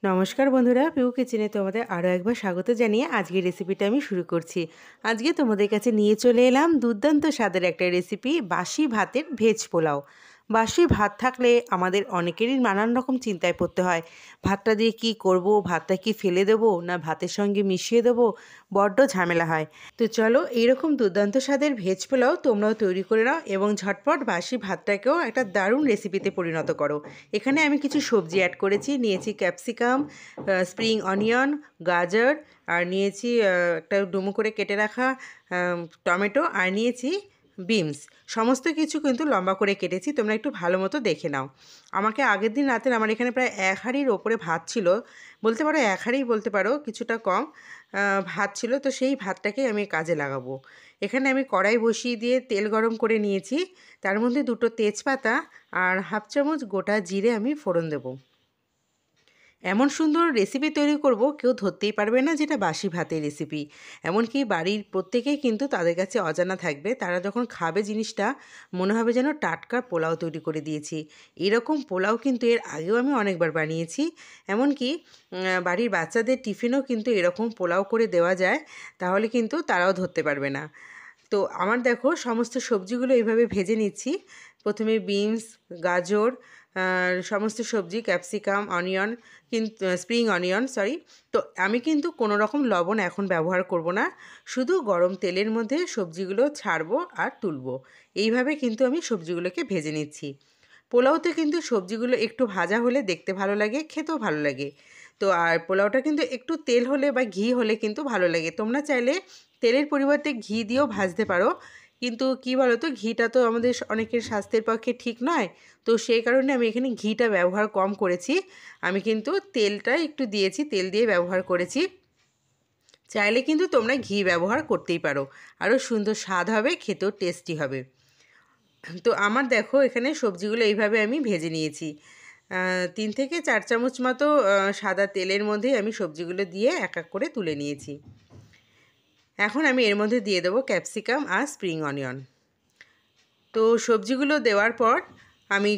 নমস্কার বন্ধুরা, পিউ কিচেনে তোমাদের আরও একবার স্বাগত জানিয়ে আজকের রেসিপিটা আমি শুরু করছি। আজকে তোমাদের কাছে নিয়ে চলে এলাম দুর্দান্ত স্বাদের একটা রেসিপি, বাসি ভাতের ভেজ পোলাও। বাসি ভাত থাকলে আমাদের অনেকেরই নানান রকম চিন্তায় পড়তে হয়। ভাতটা দিয়ে কি করব, ভাতটা কি ফেলে দেবো না ভাতের সঙ্গে মিশিয়ে দেবো, বড্ড ঝামেলা হয়। তো চলো এইরকম দুর্দান্ত স্বাদের ভেজ পোলাও তোমরাও তৈরি করে নাও এবং ঝটপট বাসি ভাতটাকেও একটা দারুণ রেসিপিতে পরিণত করো। এখানে আমি কিছু সবজি অ্যাড করেছি, নিয়েছি ক্যাপসিকাম, স্প্রিং অনিয়ন, গাজর, আর নিয়েছি একটা ডুমো করে কেটে রাখা টমেটো, আর নিয়েছি বিনস। সমস্ত কিছু কিন্তু লম্বা করে কেটেছি, তোমরা একটু ভালো মতো দেখে নাও। আমাকে আগের দিন রাতে আমার এখানে প্রায় 1 হাঁড়ির ওপরে ভাত ছিল, বলতে পারো 1 হাঁড়ি বলতে পারো, কিছুটা কম ভাত ছিল। তো সেই ভাতটাকে আমি কাজে লাগাবো। এখানে আমি কড়াই বসিয়ে দিয়ে তেল গরম করে নিয়েছি, তার মধ্যে 2টো তেজপাতা আর 1/2 চামচ গোটা জিরে আমি ফোড়ন দেবো। এমন সুন্দর রেসিপি তৈরি করব, কেউ ধরতেই পারবে না যেটা বাসি ভাতের রেসিপি। এমনকি বাড়ির প্রত্যেকেই কিন্তু তাদের কাছে অজানা থাকবে, তারা যখন খাবে জিনিসটা মনে হবে যেন টাটকা পোলাও তৈরি করে দিয়েছি। এরকম পোলাও কিন্তু এর আগেও আমি অনেকবার বানিয়েছি। এমনকি বাড়ির বাচ্চাদের টিফিনও কিন্তু এরকম পোলাও করে দেওয়া যায়, তাহলে কিন্তু তারাও ধরতে পারবে না। তো আমার দেখো সমস্ত সবজিগুলো এইভাবে ভেজে নিচ্ছি। প্রথমে বিনস, গাজর, সমস্ত সবজি, ক্যাপসিকাম, অনিয়ন, কিন্তু স্প্রিং অনিয়ন সরি। তো আমি কিন্তু কোনো রকম লবণ এখন ব্যবহার করব না, শুধু গরম তেলের মধ্যে সবজিগুলো ছাড়বো আর তুলবো। এইভাবে কিন্তু আমি সবজিগুলোকে ভেজে নিচ্ছি। পোলাওতে কিন্তু সবজিগুলো একটু ভাজা হলে দেখতে ভালো লাগে, খেতেও ভালো লাগে। তো আর পোলাওটা কিন্তু একটু তেল হলে বা ঘি হলে কিন্তু ভালো লাগে। তোমরা চাইলে তেলের পরিবর্তে ঘি দিয়েও ভাজতে পারো, কিন্তু কি বলো তো, ঘিটা তো আমাদের অনেকের স্বাস্থ্যের পক্ষে ঠিক নয়। তো সেই কারণে আমি এখানে ঘিটা ব্যবহার কম করেছি। আমি কিন্তু তেলটা একটু দিয়েছি, তেল দিয়ে ব্যবহার করেছি। চাইলে কিন্তু তোমরা ঘি ব্যবহার করতেই পারো, আরও সুন্দর স্বাদ হবে, খেতেও টেস্টি হবে। তো আমার দেখো এখানে সবজিগুলো এইভাবে আমি ভেজে নিয়েছি। 3 থেকে 4 চামচ মতো সাদা তেলের মধ্যে আমি সবজিগুলো দিয়ে এক এক করে তুলে নিয়েছি। এখন আমি এর মধ্যে দিয়ে দেবো ক্যাপসিকাম আর স্প্রিং অনিয়ন। তো সবজিগুলো দেওয়ার পর আমি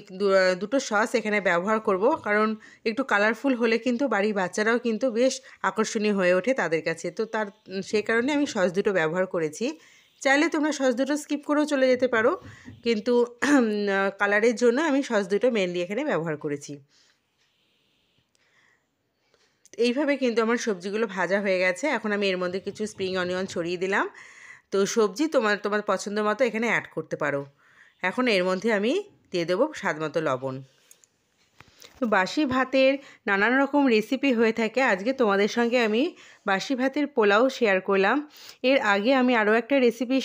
দুটো সস এখানে ব্যবহার করব, কারণ একটু কালারফুল হলে কিন্তু বাড়ির বাচ্চারাও কিন্তু বেশ আকর্ষণীয় হয়ে ওঠে তাদের কাছে। তো সেই কারণে আমি সস দুটো ব্যবহার করেছি। চাইলে তোমরা সস দুটো স্কিপ করেও চলে যেতে পারো, কিন্তু কালারের জন্য আমি সস দুটো মেনলি এখানে ব্যবহার করেছি। এইভাবে কিন্তু আমার সবজিগুলো ভাজা হয়ে গেছে। এখন আমি এর মধ্যে কিছু স্প্রিং অনিয়ন ছড়িয়ে দিলাম। তো সবজি তোমার তোমার পছন্দ মতো এখানে অ্যাড করতে পারো। এখন এর মধ্যে আমি দিয়ে দেবো স্বাদ মতো লবণ। তো বাসি ভাতের নানান রকম রেসিপি হয়ে থাকে, আজকে তোমাদের সঙ্গে আমি বাসি ভাতের পোলাও শেয়ার করলাম। এর আগে আমি আরও একটা রেসিপি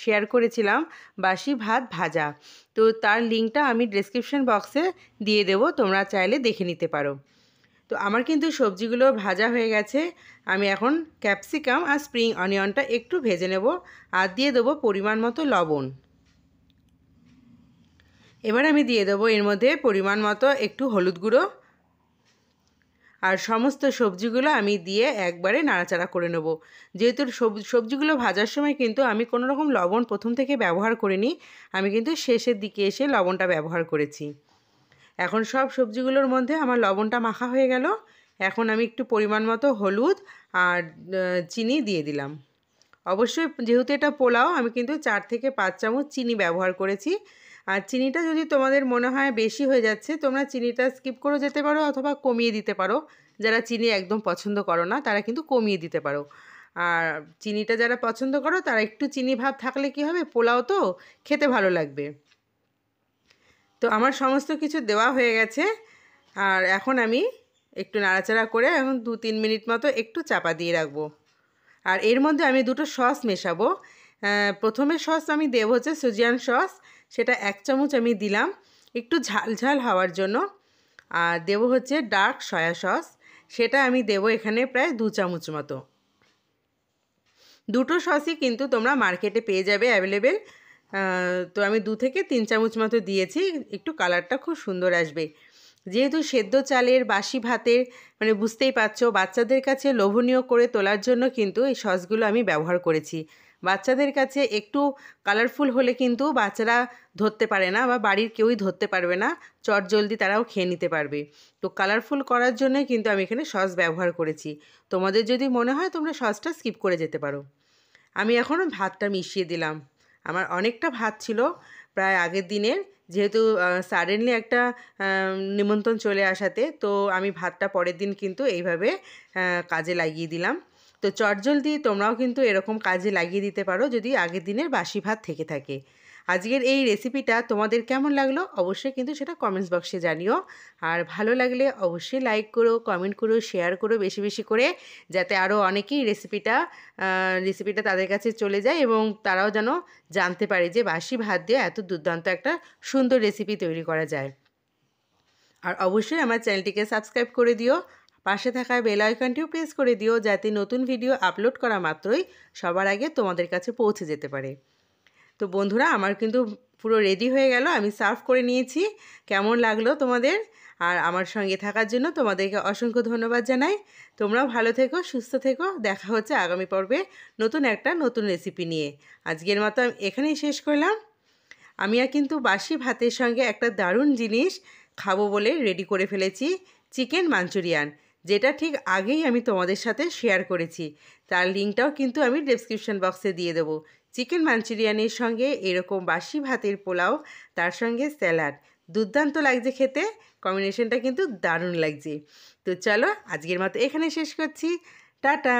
শেয়ার করেছিলাম, বাসি ভাত ভাজা। তো তার লিঙ্কটা আমি ডেসক্রিপশন বক্সে দিয়ে দেবো, তোমরা চাইলে দেখে নিতে পারো। তো আমার কিন্তু সবজিগুলো ভাজা হয়ে গেছে। আমি এখন ক্যাপসিকাম আর স্প্রিং অনিয়নটা একটু ভেজে নেব, আর দিয়ে দেবো পরিমাণ মতো লবণ। এবার আমি দিয়ে দেবো এর মধ্যে পরিমাণ মতো একটু হলুদ গুঁড়ো, আর সমস্ত সবজিগুলো আমি দিয়ে একবারে নাড়াচাড়া করে নেব। যেহেতু সবজিগুলো ভাজার সময় কিন্তু আমি কোনো রকম লবণ প্রথম থেকে ব্যবহার করিনি, আমি কিন্তু শেষের দিকে এসে লবণটা ব্যবহার করেছি। এখন সব সবজিগুলোর মধ্যে আমার লবণটা মাখা হয়ে গেল। এখন আমি একটু পরিমাণ মতো হলুদ আর চিনি দিয়ে দিলাম। অবশ্যই যেহেতু এটা পোলাও, আমি কিন্তু 4 থেকে 5 চামচ চিনি ব্যবহার করেছি। আর চিনিটা যদি তোমাদের মনে হয় বেশি হয়ে যাচ্ছে, তোমরা চিনিটা স্কিপ করে যেতে পারো অথবা কমিয়ে দিতে পারো। যারা চিনি একদম পছন্দ করো না তারা কিন্তু কমিয়ে দিতে পারো। আর চিনিটা যারা পছন্দ করো তারা একটু চিনি ভাব থাকলে কি হবে, পোলাও তো খেতে ভালো লাগবে। তো আমার সমস্ত কিছু দেওয়া হয়ে গেছে, আর এখন আমি একটু নাড়াচাড়া করে এখন 2-3 মিনিট মতো একটু চাপা দিয়ে রাখবো। আর এর মধ্যে আমি দুটো সস মেশাবো। প্রথমে সস আমি দেবো হচ্ছে সুজিয়ান সস, সেটা 1 চামচ আমি দিলাম একটু ঝাল ঝাল হওয়ার জন্য। আর দেবো হচ্ছে ডার্ক সয়া সস, সেটা আমি দেবো এখানে প্রায় 2 চামচ মতো। দুটো সসই কিন্তু তোমরা মার্কেটে পেয়ে যাবে অ্যাভেলেবেল। তো আমি 2 থেকে 3 চামচ মতো দিয়েছি, একটু কালারটা খুব সুন্দর আসবে। যেহেতু সেদ্ধ চালের বাসি ভাতের মানে বুঝতেই পারছো, বাচ্চাদের কাছে লোভনীয় করে তোলার জন্য কিন্তু এই সসগুলো আমি ব্যবহার করেছি। বাচ্চাদের কাছে একটু কালারফুল হলে কিন্তু বাচ্চারা ধরতে পারে না বা বাড়ির কেউই ধরতে পারবে না, চটজলদি তারাও খেয়ে নিতে পারবে। তো কালারফুল করার জন্য কিন্তু আমি এখানে সস ব্যবহার করেছি। তোমাদের যদি মনে হয় তোমরা সসটা স্কিপ করে যেতে পারো। আমি এখন ভাতটা মিশিয়ে দিলাম। আমার অনেকটা ভাত ছিল প্রায় আগের দিনের, যেহেতু সাডেনলি একটা নিমন্ত্রণ চলে আসাতে, তো আমি ভাতটা পরের দিন কিন্তু এইভাবে কাজে লাগিয়ে দিলাম। তো চটজলদি তোমরাও কিন্তু এরকম কাজে লাগিয়ে দিতে পারো যদি আগের দিনের বাসি ভাত থেকে থাকে। আজকের এই রেসিপিটা তোমাদের কেমন লাগলো অবশ্যই কিন্তু সেটা কমেন্টস বক্সে জানিও। আর ভালো লাগলে অবশ্যই লাইক করো, কমেন্ট করো, শেয়ার করো বেশি বেশি করে, যাতে আরও অনেকেই রেসিপিটা তাদের কাছে চলে যায় এবং তারাও যেন জানতে পারে যে বাসি ভাত দিয়ে এত দুর্দান্ত একটা সুন্দর রেসিপি তৈরি করা যায়। আর অবশ্যই আমার চ্যানেলটিকে সাবস্ক্রাইব করে দিও, পাশে থাকা বেল আইকনটিও প্রেস করে দিও, যাতে নতুন ভিডিও আপলোড করা মাত্রই সবার আগে তোমাদের কাছে পৌঁছে যেতে পারে। তো বন্ধুরা, আমার কিন্তু পুরো রেডি হয়ে গেল, আমি সার্ভ করে নিয়েছি। কেমন লাগলো তোমাদের? আর আমার সঙ্গে থাকার জন্য তোমাদেরকে অসংখ্য ধন্যবাদ জানাই। তোমরাও ভালো থেকো, সুস্থ থেকো। দেখা হচ্ছে আগামী পর্বে নতুন রেসিপি নিয়ে। আজকের মতো আমি এখানেই শেষ করলাম। আমি কিন্তু বাসি ভাতের সঙ্গে একটা দারুণ জিনিস খাবো বলে রেডি করে ফেলেছি, চিকেন মাঞ্চুরিয়ান, যেটা ঠিক আগেই আমি তোমাদের সাথে শেয়ার করেছি। তার লিঙ্কটাও কিন্তু আমি ডেসক্রিপশন বক্সে দিয়ে দেবো। চিকেন মাঞ্চুরিয়ানের সঙ্গে এরকম বাসি ভাতের পোলাও, তার সঙ্গে স্যালাড, দুর্দান্ত লাগছে খেতে। কম্বিনেশনটা কিন্তু দারুণ লাগছে। তো চলো আজকের মতো এখানে শেষ করছি। টাটা।